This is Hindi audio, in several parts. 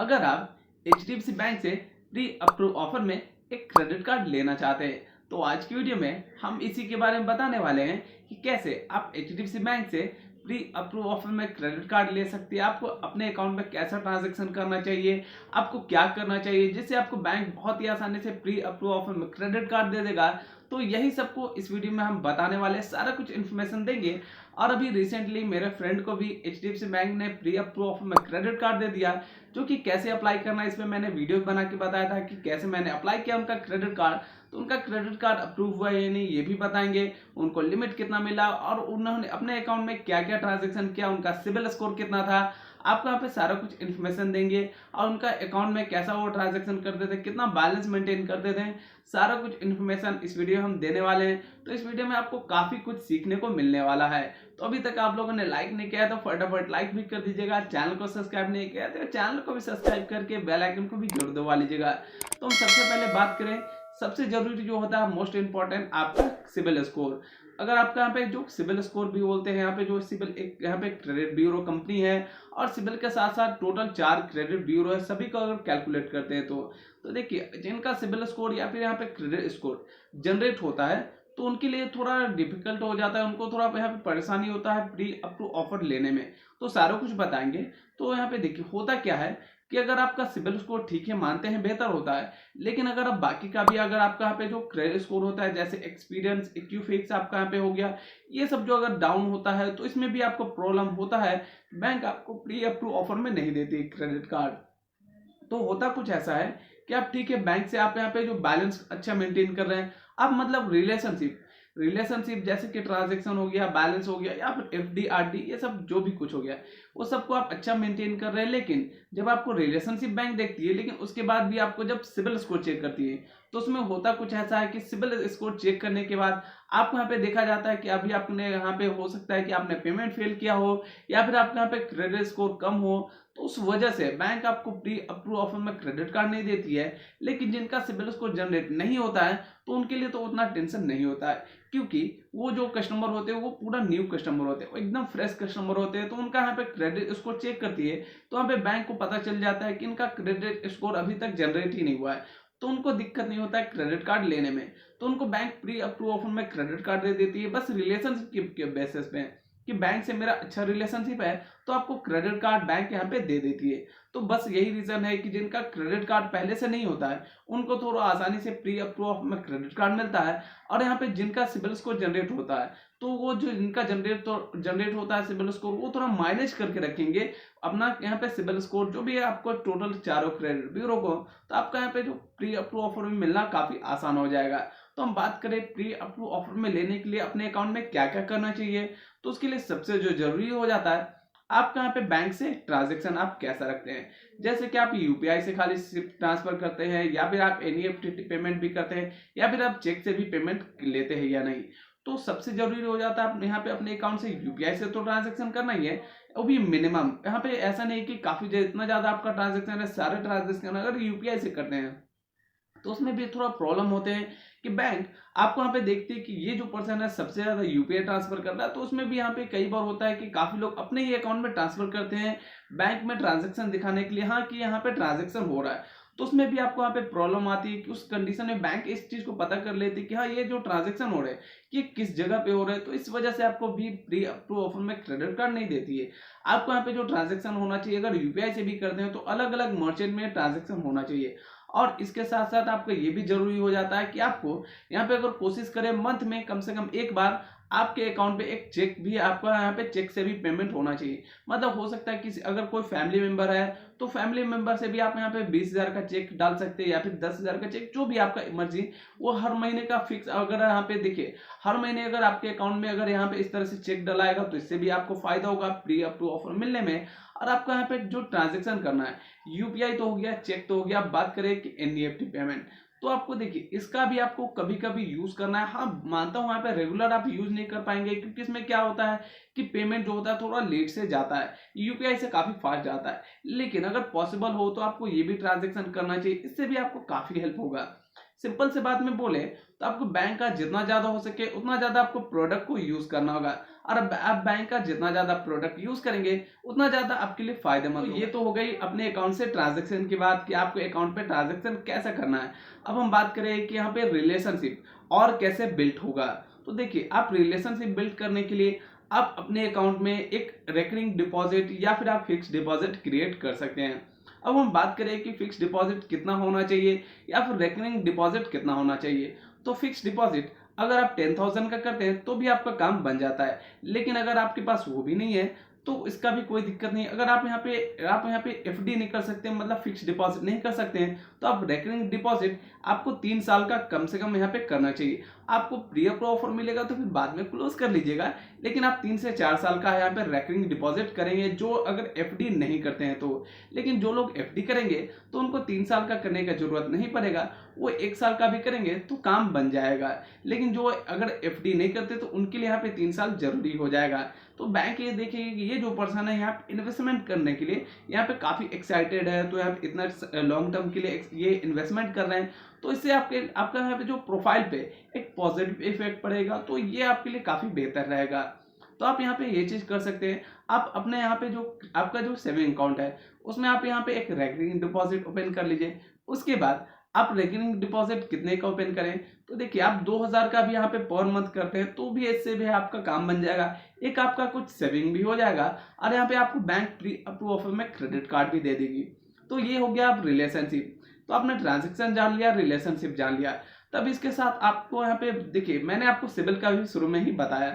अगर आप HDFC बैंक से प्री अप्रूव ऑफर में एक क्रेडिट कार्ड लेना चाहते हैं तो आज की वीडियो में हम इसी के बारे में बताने वाले हैं कि कैसे आप HDFC बैंक से प्री अप्रूव ऑफर में क्रेडिट कार्ड ले सकते हैं। आपको अपने अकाउंट में कैसा ट्रांजैक्शन करना चाहिए, आपको क्या करना चाहिए जिससे आपको बैंक बहुत ही आसानी से प्री अप्रूव ऑफर में क्रेडिट कार्ड दे देगा। तो यही सबको इस वीडियो में हम बताने वाले हैं, सारा कुछ इन्फॉर्मेशन देंगे। और अभी रिसेंटली मेरे फ्रेंड को भी HDFC बैंक ने प्री अप्रूव ऑफर में क्रेडिट कार्ड दे दिया, जो कि कैसे अप्लाई करना है इस पे मैंने वीडियो बना के बताया था कि कैसे मैंने अप्लाई किया उनका क्रेडिट कार्ड। तो उनका क्रेडिट कार्ड अप्रूव हुआ है या नहीं ये भी बताएंगे, उनको लिमिट कितना मिला और उन्होंने अपने अकाउंट में क्या क्या ट्रांजेक्शन किया, उनका सिबिल स्कोर कितना था, आपको यहाँ पे सारा कुछ इन्फॉर्मेशन देंगे। और उनका अकाउंट में कैसा वो ट्रांजेक्शन करते थे, कितना बैलेंस मेंटेन करते थे, सारा कुछ इन्फॉर्मेशन इस वीडियो में हम देने वाले हैं। तो इस वीडियो में आपको काफी कुछ सीखने को मिलने वाला है। तो अभी तक आप लोगों ने लाइक नहीं किया है तो फटाफट लाइक भी कर दीजिएगा। चैनल को सब्सक्राइब नहीं किया तो चैनल को भी सब्सक्राइब करके बेल आइकन को भी जरूर दबा लीजिएगा। तो हम सबसे पहले बात करें, सबसे जरूरी जो होता है मोस्ट इंपॉर्टेंट आपका सिबिल स्कोर। अगर आपका यहाँ पे जो सिबिल स्कोर भी बोलते हैं, यहाँ पे जो सिबिल एक यहाँ पे क्रेडिट ब्यूरो कंपनी है और सिबिल के साथ साथ टोटल 4 क्रेडिट ब्यूरो है, सभी को अगर कैलकुलेट करते हैं तो देखिए जिनका सिबिल स्कोर या फिर यहाँ पे क्रेडिट स्कोर जनरेट होता है तो उनके लिए थोड़ा डिफिकल्ट हो जाता है, उनको थोड़ा यहाँ पे परेशानी होता है प्री अप्रूव ऑफर लेने में। तो सारा कुछ बताएंगे। तो यहाँ पे देखिए होता क्या है कि अगर आपका सिबिल स्कोर ठीक है, मानते हैं बेहतर होता है, लेकिन अगर आप बाकी का भी अगर आपका यहाँ पे जो क्रेडिट स्कोर होता है जैसे एक्सपीरियंस इक्विफिक्स आपका यहाँ पे हो गया, ये सब जो अगर डाउन होता है तो इसमें भी आपको प्रॉब्लम होता है, बैंक आपको प्री अप्रूव ऑफर में नहीं देती क्रेडिट कार्ड। तो होता कुछ ऐसा है कि आप ठीक है बैंक से आप यहाँ पे जो बैलेंस अच्छा मेंटेन कर रहे हैं, आप मतलब रिलेशनशिप जैसे कि ट्रांजैक्शन हो गया, बैलेंस हो गया या फिर FD RD ये सब जो भी कुछ हो गया वो सबको आप अच्छा मेंटेन कर रहे हैं। लेकिन जब आपको रिलेशनशिप बैंक देखती है, लेकिन उसके बाद भी आपको जब सिबिल स्कोर चेक करती है तो उसमें होता कुछ ऐसा है कि सिबिल स्कोर चेक करने के बाद आपको यहाँ पे देखा जाता है कि अभी आपने यहाँ पे हो सकता है कि आपने पेमेंट फेल किया हो या फिर आपके यहाँ पे क्रेडिट स्कोर कम हो, तो उस वजह से बैंक आपको प्री अप्रूव ऑफर में क्रेडिट कार्ड नहीं देती है। लेकिन जिनका सिबिल स्कोर जनरेट नहीं होता है तो उनके लिए तो उतना टेंशन नहीं होता है, क्योंकि वो जो कस्टमर होते हैं वो पूरा न्यू कस्टमर होते हैं, वो एकदम फ्रेश कस्टमर होते हैं। तो उनका यहाँ पे क्रेडिट स्कोर चेक करती है तो यहाँ पे बैंक को पता चल जाता है कि इनका क्रेडिट स्कोर अभी तक जनरेट ही नहीं हुआ है, तो उनको दिक्कत नहीं होता है क्रेडिट कार्ड लेने में। तो उनको बैंक प्री अप्रूव ऑफर में क्रेडिट कार्ड दे देती है, बस रिलेशनशिप के बेसिस पे कि बैंक से मेरा अच्छा रिलेशनशिप है तो आपको क्रेडिट कार्ड बैंक यहाँ पे दे देती है। तो बस यही रीजन है कि जिनका क्रेडिट कार्ड पहले से नहीं होता है उनको थोड़ा आसानी से प्री अप्रूव में क्रेडिट कार्ड मिलता है। और यहाँ पे जिनका सिबिल स्कोर जनरेट होता है तो वो जो इनका जनरेट होता है सिबिल स्कोर वो थोड़ा माइनस करके रखेंगे अपना यहाँ पे सिबिल स्कोर जो भी है आपको टोटल चारों क्रेडिट ब्यूरो को, तो आपका यहाँ पे जो प्री अप्रूव ऑफर में मिलना काफी आसान हो जाएगा। तो हम बात करें प्री अप्रूव ऑफर में लेने के लिए अपने अकाउंट में क्या क्या करना चाहिए, तो उसके लिए सबसे जो जरूरी हो जाता है आपका यहाँ पे बैंक से ट्रांजैक्शन आप कैसा रखते हैं। जैसे कि आप UPI से खाली सिर्फ ट्रांसफर करते हैं या फिर आप NEFT पेमेंट भी करते हैं या फिर आप चेक से भी पेमेंट लेते हैं या नहीं। तो सबसे जरूरी हो जाता है यहाँ पे अपने अकाउंट से UPI से तो ट्रांजैक्शन करना ही है, वो भी मिनिमम। यहाँ पे ऐसा नहीं कि काफी इतना ज्यादा आपका ट्रांजैक्शन है, सारे ट्रांजैक्शन अगर UPI से करते हैं तो उसमें भी थोड़ा प्रॉब्लम होते हैं कि बैंक आपको यहाँ पे देखते हैं कि ये जो पर्सन है सबसे ज्यादा UPI ट्रांसफर कर रहा है। तो उसमें भी यहाँ पे कई बार होता है कि काफी लोग अपने ही अकाउंट में ट्रांसफर करते हैं बैंक में ट्रांजैक्शन दिखाने के लिए, हाँ कि यहाँ पे ट्रांजैक्शन हो रहा है। तो उसमें भी आपको यहाँ पे प्रॉब्लम आती है कि उस कंडीशन में बैंक इस चीज को पता कर लेती है कि हाँ ये जो ट्रांजेक्शन हो रहे हैं ये किस जगह पे हो रहे हैं, तो इस वजह से आपको भी प्री अप्रूव ऑफर में क्रेडिट कार्ड नहीं देती है। आपको यहाँ पे जो ट्रांजेक्शन होना चाहिए अगर UPI से भी करते हैं तो अलग अलग मर्चेंट में ट्रांजेक्शन होना चाहिए। और इसके साथ साथ आपको ये भी जरूरी हो जाता है कि आपको यहाँ पे अगर कोशिश करें मंथ में कम से कम एक बार आपके अकाउंट पे एक चेक भी आपका यहाँ पे चेक से भी पेमेंट होना चाहिए। मतलब हो सकता है कि अगर कोई फैमिली मेंबर है तो फैमिली मेंबर से भी आप यहाँ पे 20,000 का चेक डाल सकते हैं या फिर 10,000 का चेक, जो भी आपका मर्जी, वो हर महीने का फिक्स। अगर यहाँ पे देखिए हर महीने अगर आपके अकाउंट में अगर यहाँ पे इस तरह से चेक डलाएगा तो इससे भी आपको फायदा होगा प्री अप्रूव ऑफर मिलने में। और आपको यहाँ पे जो ट्रांजेक्शन करना है UPI तो हो गया, चेक तो हो गया, अब बात करें कि NEFT पेमेंट, तो आपको देखिए इसका भी आपको कभी कभी यूज करना है। हाँ मानता हूँ यहाँ पे रेगुलर आप यूज नहीं कर पाएंगे क्योंकि इसमें क्या होता है कि पेमेंट जो होता है थोड़ा लेट से जाता है, UPI से काफी फास्ट जाता है। लेकिन अगर पॉसिबल हो तो आपको ये भी ट्रांजेक्शन करना चाहिए, इससे भी आपको काफी हेल्प होगा। सिंपल से बात में बोले तो आपको बैंक का जितना ज्यादा हो सके उतना ज्यादा आपको प्रोडक्ट को यूज करना होगा। और अब आप बैंक का जितना ज्यादा प्रोडक्ट यूज करेंगे उतना ज्यादा आपके लिए फायदेमंद होगा। ये तो हो गई अपने अकाउंट से ट्रांजेक्शन की बात कि आपको अकाउंट पे ट्रांजेक्शन कैसे करना है। अब हम बात करें कि यहाँ पे रिलेशनशिप और कैसे बिल्ड होगा। तो देखिए, आप रिलेशनशिप बिल्ड करने के लिए आप अपने अकाउंट में एक रेकरिंग डिपॉजिट या फिर आप फिक्स डिपॉजिट क्रिएट कर सकते हैं। अब हम बात करें कि फिक्स डिपॉजिट कितना होना चाहिए या फिर रेकरिंग डिपॉजिट कितना होना चाहिए। तो फिक्स डिपॉजिट अगर आप 10,000 का करते हैं तो भी आपका काम बन जाता है, लेकिन अगर आपके पास वो भी नहीं है तो इसका भी कोई दिक्कत नहीं। अगर आप यहाँ पे एफडी नहीं कर सकते, मतलब फिक्स डिपॉजिट नहीं कर सकते हैं, तो आप रेकरिंग डिपॉजिट आपको 3 साल का कम से कम यहाँ पे करना चाहिए। आपको प्री अप्रूव ऑफर मिलेगा तो फिर बाद में क्लोज कर लीजिएगा, लेकिन आप 3 से 4 साल का यहाँ पे रेकरिंग डिपॉजिट करेंगे, जो अगर एफडी नहीं करते हैं तो। लेकिन जो लोग एफडी करेंगे तो उनको 3 साल का करने का जरूरत नहीं पड़ेगा, वो 1 साल का भी करेंगे तो काम बन जाएगा। लेकिन जो अगर एफडी नहीं करते तो उनके लिए यहाँ पे 3 साल जरूरी हो जाएगा। तो बैंक ये देखेंगे कि ये जो पर्सन है यहाँ पे इन्वेस्टमेंट करने के लिए यहाँ पे काफी एक्साइटेड है, तो यहाँ पे इतना लॉन्ग टर्म के लिए ये इन्वेस्टमेंट कर रहे हैं, तो इससे आपका यहाँ पे जो प्रोफाइल पे एक पॉजिटिव इफेक्ट पड़ेगा, तो ये आपके लिए काफी बेहतर रहेगा। तो आप यहाँ पे ये चीज कर सकते हैं। आप अपने यहाँ पे जो आपका जो सेविंग अकाउंट है उसमें आप यहाँ पे एक रेकरिंग डिपॉजिट ओपन कर लीजिए। उसके बाद आप रेकरिंग डिपॉजिट कितने का ओपन करें, तो देखिए आप 2,000 का भी यहाँ पे पर मंथ करते हैं तो भी इससे भी आपका काम बन जाएगा, एक आपका कुछ सेविंग भी हो जाएगा और यहाँ पे आपको बैंक प्री अप्रूव ऑफर में क्रेडिट कार्ड भी दे देगी। तो ये हो गया आप रिलेशनशिप। तो आपने ट्रांजेक्शन जान लिया, रिलेशनशिप जान लिया, तब इसके साथ आपको यहाँ पे देखिए मैंने आपको सिबिल का भी शुरू में ही बताया।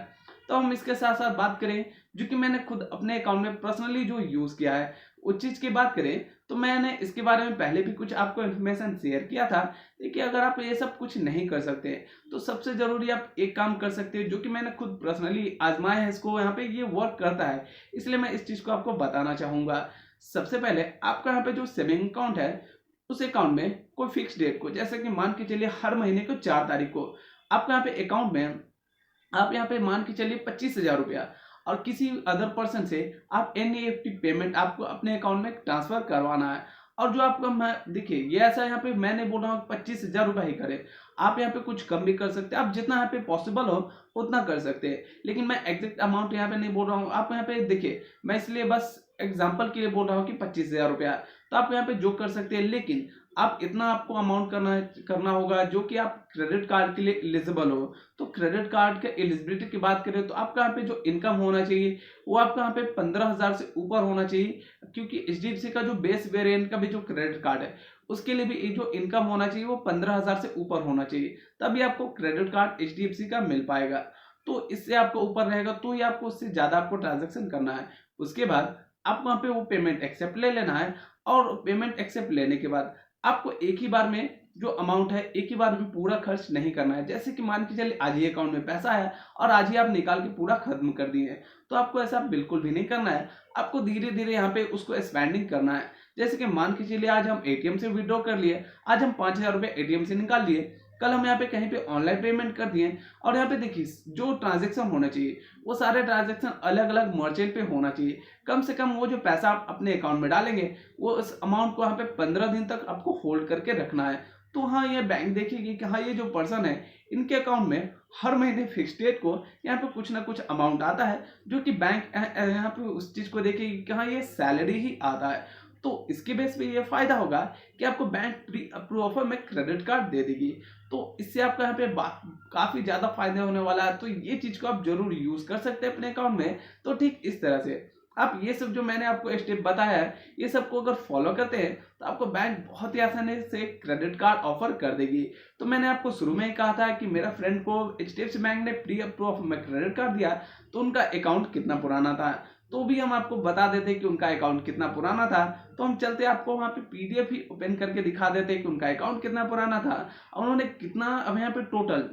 तो हम इसके साथ साथ बात करें जो कि मैंने खुद अपने अकाउंट में पर्सनली जो यूज किया है उस चीज की बात करें, तो मैंने इसके बारे में पहले भी कुछ आपको इन्फॉर्मेशन शेयर किया था। देखिए, अगर आप ये सब कुछ नहीं कर सकते तो सबसे जरूरी आप एक काम कर सकते हैं जो कि मैंने खुद पर्सनली आजमाया है, इसको यहाँ पे ये वर्क करता है, इसलिए मैं इस चीज को आपको बताना चाहूंगा। सबसे पहले आपका यहाँ पे जो सेविंग अकाउंट है उस अकाउंट में कोई फिक्स डेट को, जैसे कि मान के चलिए हर महीने को 4 तारीख को आपका यहाँ पे अकाउंट में आप यहाँ पे मान के चलिए 25,000 रुपया और किसी अदर पर्सन से आप एनईएफटी पेमेंट आपको अपने अकाउंट में ट्रांसफर करवाना है। और जो आपका मैं देखिए ये ऐसा यहाँ पे मैं नहीं बोल रहा हूँ 25,000 रुपया ही करें, आप यहाँ पे कुछ कम भी कर सकते हैं, आप जितना यहाँ पे पॉसिबल हो उतना कर सकते हैं, लेकिन मैं एग्जैक्ट अमाउंट यहाँ पे नहीं बोल रहा हूँ। आप यहाँ पे देखिए मैं इसलिए बस एग्जाम्पल के लिए बोल रहा हूँ कि 25,000 रुपया, तो आप यहाँ पे जो कर सकते हैं, लेकिन आप इतना आपको अमाउंट करना होगा जो कि आप क्रेडिट कार्ड के लिए एलिजिबल हो। तो क्रेडिट कार्ड के एलिजिबिलिटी की बात करें तो आपका यहाँ पे जो इनकम होना चाहिए वो आपका यहाँ पे 15,000 से ऊपर होना चाहिए, क्योंकि एचडीएफसी का जो बेस वेरिएंट का भी जो क्रेडिट कार्ड है उसके लिए भी जो इनकम होना चाहिए वो 15,000 से ऊपर होना चाहिए, तभी आपको क्रेडिट कार्ड एचडीएफसी का मिल पाएगा। तो इससे आपको ऊपर रहेगा तो ही आपको उससे ज्यादा आपको ट्रांजेक्शन करना है। उसके बाद आपको वहाँ पे वो पेमेंट एक्सेप्ट ले लेना है, और पेमेंट एक्सेप्ट लेने के बाद आपको एक ही बार में जो अमाउंट है एक ही बार में पूरा खर्च नहीं करना है। जैसे कि मान के चलिए आज ही अकाउंट में पैसा है और आज ही आप निकाल के पूरा खत्म कर दिए हैं, तो आपको ऐसा बिल्कुल भी नहीं करना है। आपको धीरे धीरे यहाँ पे उसको स्पेंडिंग करना है। जैसे कि मान के चलिए आज हम एटीएम से विड्रॉ कर लिए, आज हम 5,000 रुपये एटीएम से निकाल लिए, कल हम यहाँ पे कहीं पे ऑनलाइन पेमेंट कर दिए, और यहाँ पे देखिए जो ट्रांजेक्शन होना चाहिए वो सारे ट्रांजेक्शन अलग अलग मर्चेंट पे होना चाहिए। कम से कम वो जो पैसा आप अपने अकाउंट में डालेंगे वो उस अमाउंट को यहाँ पे 15 दिन तक आपको होल्ड करके रखना है। तो हाँ, ये बैंक देखेगी कि हाँ ये जो पर्सन है इनके अकाउंट में हर महीने फिक्स डेट को यहाँ पे कुछ ना कुछ अमाउंट आता है, जो कि बैंक यहाँ पे उस चीज को देखेगी कि हाँ ये सैलरी ही आता है। तो इसके बेस पे ये फायदा होगा कि आपको बैंक प्री अप्रूव ऑफर में क्रेडिट कार्ड दे देगी, तो इससे आपका यहाँ पे काफी ज्यादा फायदा होने वाला है। तो ये चीज को आप जरूर यूज कर सकते हैं अपने अकाउंट में। तो ठीक इस तरह से आप ये सब जो मैंने आपको स्टेप बताया है ये सबको अगर फॉलो करते हैं तो आपको बैंक बहुत ही आसानी से क्रेडिट कार्ड ऑफर कर देगी। तो मैंने आपको शुरू में ही कहा था कि मेरा फ्रेंड को एचडीएफसी बैंक ने प्री अप्रूव ऑफर में क्रेडिट कार्ड दिया तो उनका अकाउंट कितना पुराना था, तो भी हम आपको बता देते कि उनका अकाउंट कितना पुराना था। तो हम चलते आपको वहाँ पे पीडीएफ ही ओपन करके दिखा देते कि उनका अकाउंट कितना पुराना था और उन्होंने कितना, अब यहाँ पे टोटल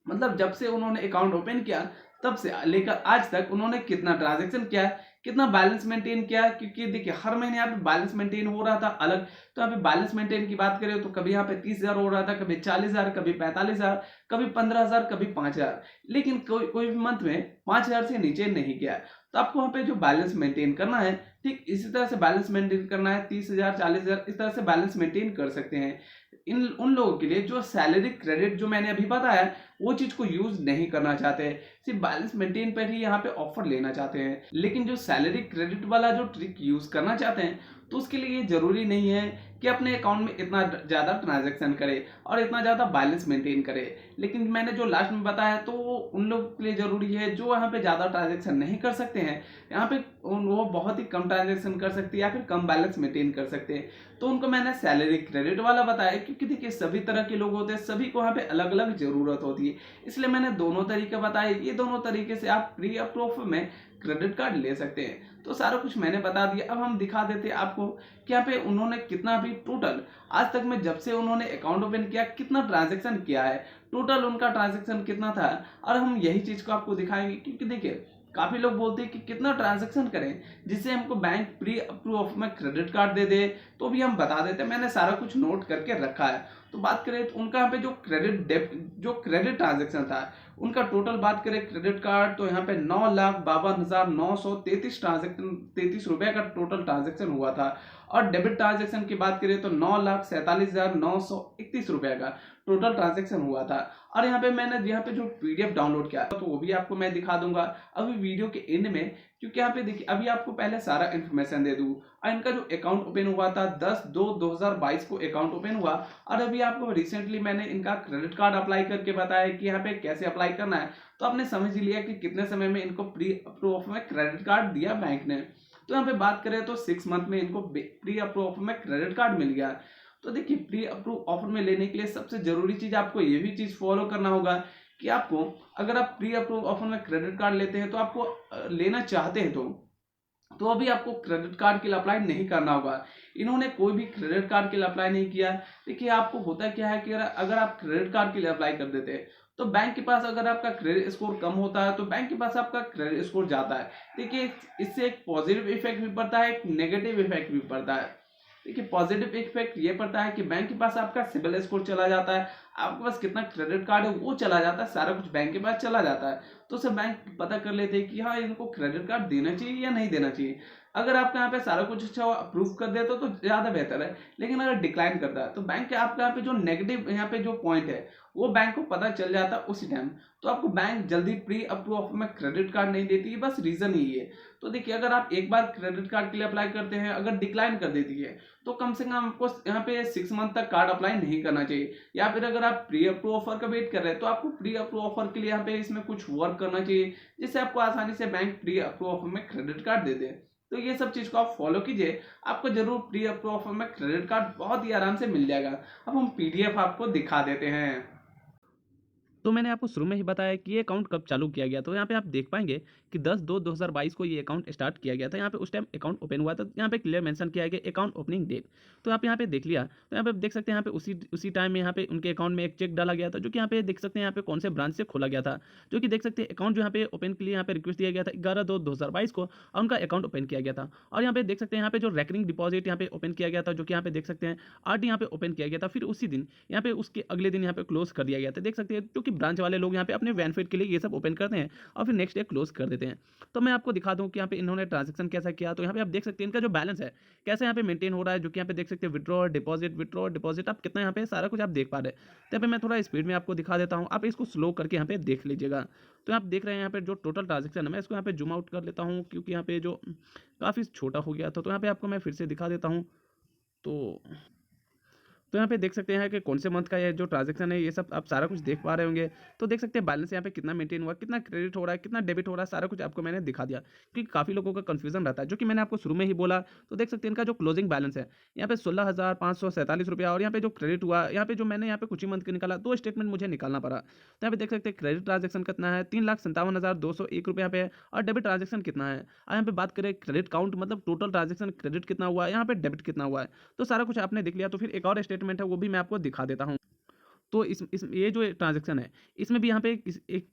मतलब जब से उन्होंने अकाउंट ओपन किया तब से लेकर आज तक उन्होंने कितना ट्रांजेक्शन किया है, कितना बैलेंस मेंटेन किया है। क्योंकि देखिए हर महीने यहाँ पे बैलेंस मेंटेन हो रहा था अलग, तो यहाँ पे बैलेंस मेंटेन की बात करें तो कभी यहाँ पे 30,000 हो रहा था, कभी 40,000, कभी 45,000, कभी 15,000, कभी 5,000, लेकिन कोई भी मंथ में 5,000 से नीचे नहीं गया। तो आपको वहाँ पे जो बैलेंस मेंटेन करना है ठीक इसी तरह से बैलेंस मेंटेन करना है, 30,000, 40,000 इस तरह से बैलेंस मेंटेन कर सकते हैं। इन उन लोगों के लिए जो सैलरी क्रेडिट जो मैंने अभी बताया वो चीज को यूज नहीं करना चाहते, सिर्फ बैलेंस मेंटेन पर ही यहाँ पे ऑफर लेना चाहते हैं। लेकिन जो सैलरी क्रेडिट वाला जो ट्रिक यूज करना चाहते हैं तो उसके लिए ये जरूरी नहीं है कि अपने अकाउंट में इतना ज्यादा ट्रांजैक्शन करे और इतना ज्यादा बैलेंस मेंटेन करे। लेकिन मैंने जो लास्ट में बताया तो वो उन लोगों के लिए जरूरी है जो यहाँ पे ज्यादा ट्रांजैक्शन नहीं कर सकते हैं, यहाँ पे वो बहुत ही कम ट्रांजैक्शन कर सकते हैं या फिर कम बैलेंस मेंटेन कर सकते हैं। तो उनको मैंने सैलरी क्रेडिट वाला बताया, क्योंकि देखिए सभी तरह के लोग होते हैं, सभी को यहाँ पे अलग अलग जरूरत होती है, इसलिए मैंने दोनों तरीके बताए। ये दोनों तरीके से आप प्री अप्रूव में क्रेडिट कार्ड ले सकते हैं। तो सारा कुछ मैंने बता दिया। अब हम दिखा देते हैं आपको कि यहाँ पे उन्होंने कितना भी टोटल आज तक में जब से उन्होंने अकाउंट ओपन किया कितना ट्रांजैक्शन किया है, टोटल उनका ट्रांजैक्शन कितना था। और हम यही चीज को आपको दिखाएंगे, क्योंकि देखिए काफी लोग बोलते हैं कि कितना ट्रांजैक्शन करें जिससे हमको बैंक प्री अप्रूव में क्रेडिट कार्ड दे दे, तो भी हम बता देते हैं। मैंने सारा कुछ नोट करके रखा है। तो बात करें तो उनका यहाँ पे जो क्रेडिट ट्रांजैक्शन था उनका टोटल बात करें क्रेडिट कार्ड तो यहाँ पे 9,52,933 ट्रांजेक्शन 33 रुपए का टोटल ट्रांजैक्शन हुआ था। और डेबिट ट्रांजैक्शन की बात करें तो 9,47,931 रुपए का टोटल ट्रांजैक्शन हुआ था। और यहाँ पे मैंने यहाँ पे जो पीडीएफ डाउनलोड किया तो वो भी आपको मैं दिखा दूंगा अभी वीडियो के एंड में, क्योंकि यहाँ पे देखिए अभी आपको पहले सारा इन्फॉर्मेशन दे दूं। और इनका जो अकाउंट ओपन हुआ था 10/2/2022 को अकाउंट ओपन हुआ। और अभी आपको रिसेंटली मैंने इनका क्रेडिट कार्ड अप्लाई करके बताया कि यहाँ पे कैसे अप्लाई करना है, तो आपने समझ ही लिया कि कितने समय में इनको प्री अप्रूव में क्रेडिट कार्ड दिया बैंक ने। तो यहाँ पे बात करें तो 6 मंथ में इनको प्री अप्रूव में क्रेडिट कार्ड मिल गया। तो देखिए प्री अप्रूव ऑफर में लेने के लिए सबसे जरूरी चीज आपको ये भी चीज फॉलो करना होगा कि आपको अगर आप प्री अप्रूव ऑफर में क्रेडिट कार्ड लेते हैं तो आपको लेना चाहते हैं तो अभी आपको क्रेडिट कार्ड के लिए अप्लाई नहीं करना होगा। इन्होंने कोई भी क्रेडिट कार्ड के लिए अप्लाई नहीं किया। देखिए आपको होता क्या है कि अगर आप क्रेडिट कार्ड के लिए अप्लाई कर देते हैं तो बैंक के पास अगर आपका क्रेडिट स्कोर कम होता है तो बैंक के पास आपका क्रेडिट स्कोर जाता है। देखिए इससे एक पॉजिटिव इफेक्ट भी पड़ता है, एक नेगेटिव इफेक्ट भी पड़ता है। देखिए पॉजिटिव इफेक्ट ये पड़ता है कि बैंक के पास आपका सिबिल स्कोर चला जाता है, आपके पास कितना क्रेडिट कार्ड है वो चला जाता है, सारा कुछ बैंक के पास चला जाता है। तो उससे बैंक पता कर लेते हैं कि हाँ इनको क्रेडिट कार्ड देना चाहिए या नहीं देना चाहिए। अगर आपका यहाँ पे सारा कुछ अच्छा अप्रूव कर देता तो ज्यादा बेहतर है, लेकिन अगर डिक्लाइन करता है तो बैंक आपके यहाँ पे जो नेगेटिव यहाँ पे जो पॉइंट है वो बैंक को पता चल जाता है उसी टाइम। तो आपको बैंक जल्दी प्री अप्रूव में क्रेडिट कार्ड नहीं देती है, बस रीजन यही है। तो देखिए अगर आप एक बार क्रेडिट कार्ड के लिए अप्लाई करते हैं अगर डिक्लाइन कर देती है तो कम से कम आपको यहाँ पे 6 मंथ तक कार्ड अप्लाई नहीं करना चाहिए। या फिर अगर आप प्री अप्रूव ऑफर का वेट कर रहे हैं तो आपको प्री अप्रूव ऑफर के लिए यहाँ पे इसमें कुछ वर्क करना चाहिए जिससे आपको आसानी से बैंक प्री अप्रूव ऑफर में क्रेडिट कार्ड दे दे। तो ये सब चीज को आप फॉलो कीजिए, आपको जरूर प्री अप्रूव ऑफर में क्रेडिट कार्ड बहुत ही आराम से मिल जाएगा। अब हम पीडीएफ आपको दिखा देते हैं। तो मैंने आपको शुरू में ही बताया कि ये अकाउंट कब चालू किया गया। तो यहाँ पे आप देख पाएंगे कि 10/2/2022 को ये अकाउंट स्टार्ट किया गया था। यहाँ पे उस टाइम अकाउंट ओपन हुआ था, यहाँ पे क्लियर मेंशन किया गया अकाउंट ओपनिंग डेट। तो आप यहाँ पे देख लिया तो यहाँ पे देख सकते हैं यहाँ पे उसी टाइम में यहाँ पे उनके अकाउंट में एक चेक डाला गया था, जो कि यहाँ पे देख सकते हैं यहाँ पे कौन से ब्रांच से खोला गया था। जो कि देख सकते हैं अकाउंट जो यहाँ पे ओपन के लिए यहाँ पे रिक्वेस्ट दिया गया था 11/2/2022 को और उनका अकाउंट ओपन किया गया था। और यहाँ पे देख सकते हैं यहाँ पे जो रेकरिंग डिपॉजिट यहाँ पे ओपन किया गया था, जो कि यहाँ पे देख सकते हैं आरडी यहाँ पे ओपन किया गया था। फिर उसी दिन यहाँ पे उसके अगले दिन यहाँ पे क्लोज कर दिया गया था। देख सकते हैं क्योंकि ब्रांच वाले लोग यहाँ पे अपने बेनिफिट के लिए ये सब ओपन करते हैं और फिर नेक्स्ट डे क्लोज कर देते हैं। तो मैं आपको दिखा दूं कि यहाँ पे इन्होंने ट्रांजैक्शन कैसा किया। तो यहाँ पे आप देख सकते हैं इनका जो बैलेंस है कैसे यहाँ पे मेंटेन हो रहा है, जो कि यहाँ पे देख सकते हैं विड्रॉ डिपॉजिट आप कितना यहाँ पे सारा कुछ आप देख पा रहे हैं। तो यहाँ पे मैं थोड़ा स्पीड में आपको दिखा देता हूँ, आप इसको स्लो करके यहाँ पे देख लीजिएगा। तो आप देख रहे हैं यहाँ पे जो टोटल ट्रांजेक्शन है, मैं इसको यहाँ पे जूम आउट कर लेता हूँ क्योंकि यहाँ पे जो काफ़ी छोटा हो गया था। तो यहाँ पे आपको मैं फिर से दिखा देता हूँ। तो यहाँ पे देख सकते हैं कि कौन से मंथ का ये जो ट्रांजैक्शन है ये सब आप सारा कुछ देख पा रहे होंगे। तो देख सकते हैं बैलेंस यहाँ पे कितना मेंटेन हुआ, कितना क्रेडिट हो रहा है, कितना डेबिट हो रहा है, सारा कुछ आपको मैंने दिखा दिया। क्योंकि काफ़ी लोगों का कन्फ्यूजन रहता है, जो कि मैंने आपको शुरू में ही बोला। तो देख सकते हैं इनका जो क्लोजिंग बैलेंस है यहाँ पे 16,547 रुपया, और यहाँ पे जो क्रेडिट हुआ यहाँ पे जो मैंने यहाँ पे कुछ ही मंथ के निकाला 2 स्टेटमेंट मुझे निकालना पड़ा। तो यहाँ पे देख सकते हैं क्रेडिट ट्रांजेक्शन कितना है 3,57,201 रुपया पे है, और डेबिट ट्रांजेक्शन कितना है। और यहाँ पे बात करें क्रेडिट काउंट मतलब टोटल ट्रांजेक्शन क्रेडिट कितना हुआ है, यहाँ पे डेबिट कितना हुआ है। तो सारा कुछ आपने देख लिया। तो फिर एक और स्टेटमेंट है वो भी मैं आपको दिखा देता हूँ। तो इस ये जो ट्रांज़ैक्शन है, इसमें भी यहाँ पे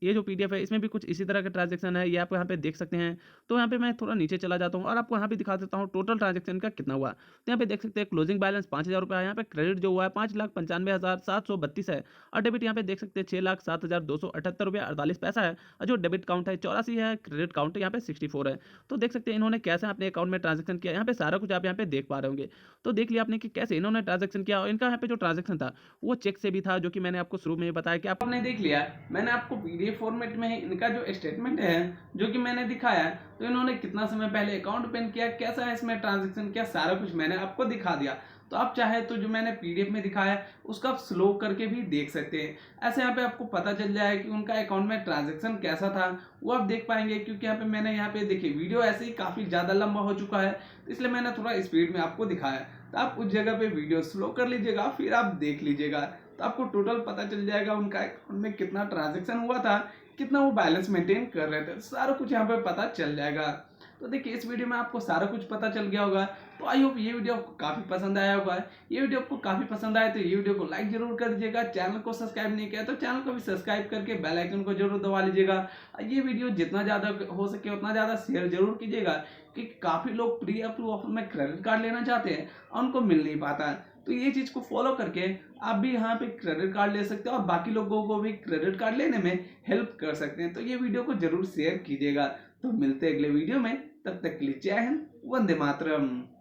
ये जो पीडीएफ है, इसमें भी कुछ इसी तरह का ट्रांज़ैक्शन है, ये आप यहाँ पे देख सकते हैं। तो यहाँ पे मैं थोड़ा नीचे चला जाता हूँ और आपको यहाँ पे दिखा देता हूँ टोटल ट्रांज़ैक्शन का कितना हुआ। तो यहाँ पे देख सकते हैं क्लोजिंग बैलेंस ₹5,000 है, यहाँ पे क्रेडिट जो हुआ है 5,95,732 है और डेबिट यहाँ पे देख सकते हैं ₹6,07,278.48 है और जो डेबिट काउंट है 84 है, क्रेडिट काउंट यहाँ पे 64 है। तो देख सकते हैं इन्होंने कैसे अपने अकाउंट में ट्रांज़ैक्शन किया, यहाँ पे सारा कुछ आप यहाँ पे देख पा रहे होंगे। तो देख लिया आपने कि कैसे इन्होंने ट्रांज़ैक्शन किया और इनका यहाँ पे जो ट्रांज़ैक्शन था, वो चेक से भी था, जो कि मैंने आपको शुरू में ही बताया कि आप आपने देख लिया, मैंने आपको पीडीएफ फॉर्मेट में इनका जो स्टेटमेंट है जो कि मैंने दिखाया, तो इन्होंने कितना समय पहले अकाउंट ओपन किया, कैसा है इसमें ट्रांजैक्शन किया, सारा कुछ मैंने आपको दिखा दिया। तो आप चाहे तो जो मैंने पीडीएफ में दिखाया उसका आप स्लो करके भी देख सकते हैं। ऐसे यहाँ पे आपको पता चल जाए कि उनका अकाउंट में ट्रांजैक्शन कैसा था, वो आप देख पाएंगे। क्योंकि यहाँ पे मैंने यहाँ पे देखिए वीडियो ऐसे ही काफी ज्यादा लंबा हो चुका है, तो इसलिए मैंने थोड़ा स्पीड में आपको दिखाया। तो आप उस जगह पे वीडियो स्लो कर लीजिएगा, फिर आप देख लीजिएगा, तो आपको टोटल पता चल जाएगा उनका अकाउंट में कितना ट्रांजैक्शन हुआ था, कितना वो बैलेंस मेंटेन कर रहे थे, सारा कुछ यहाँ पे पता चल जाएगा। तो देखिए इस वीडियो में आपको सारा कुछ पता चल गया होगा। तो आई होप ये वीडियो आपको काफी पसंद आया होगा। ये वीडियो आपको काफी पसंद आया तो ये वीडियो को लाइक जरूर कर दीजिएगा। चैनल को सब्सक्राइब नहीं किया तो चैनल को भी सब्सक्राइब करके बेल आइकन को जरूर दबा लीजिएगा। ये वीडियो जितना ज्यादा हो सके उतना ज्यादा शेयर जरूर कीजिएगा, कि काफी लोग प्री अप्रूव ऑफर में क्रेडिट कार्ड लेना चाहते हैं और उनको मिल नहीं पाता। तो ये चीज को फॉलो करके आप भी यहाँ पे क्रेडिट कार्ड ले सकते हैं और बाकी लोगों को भी क्रेडिट कार्ड लेने में हेल्प कर सकते हैं। तो ये वीडियो को जरूर शेयर कीजिएगा। तो मिलते हैं अगले वीडियो में, तब तक के लिए जय हिंद, वंदे मातरम।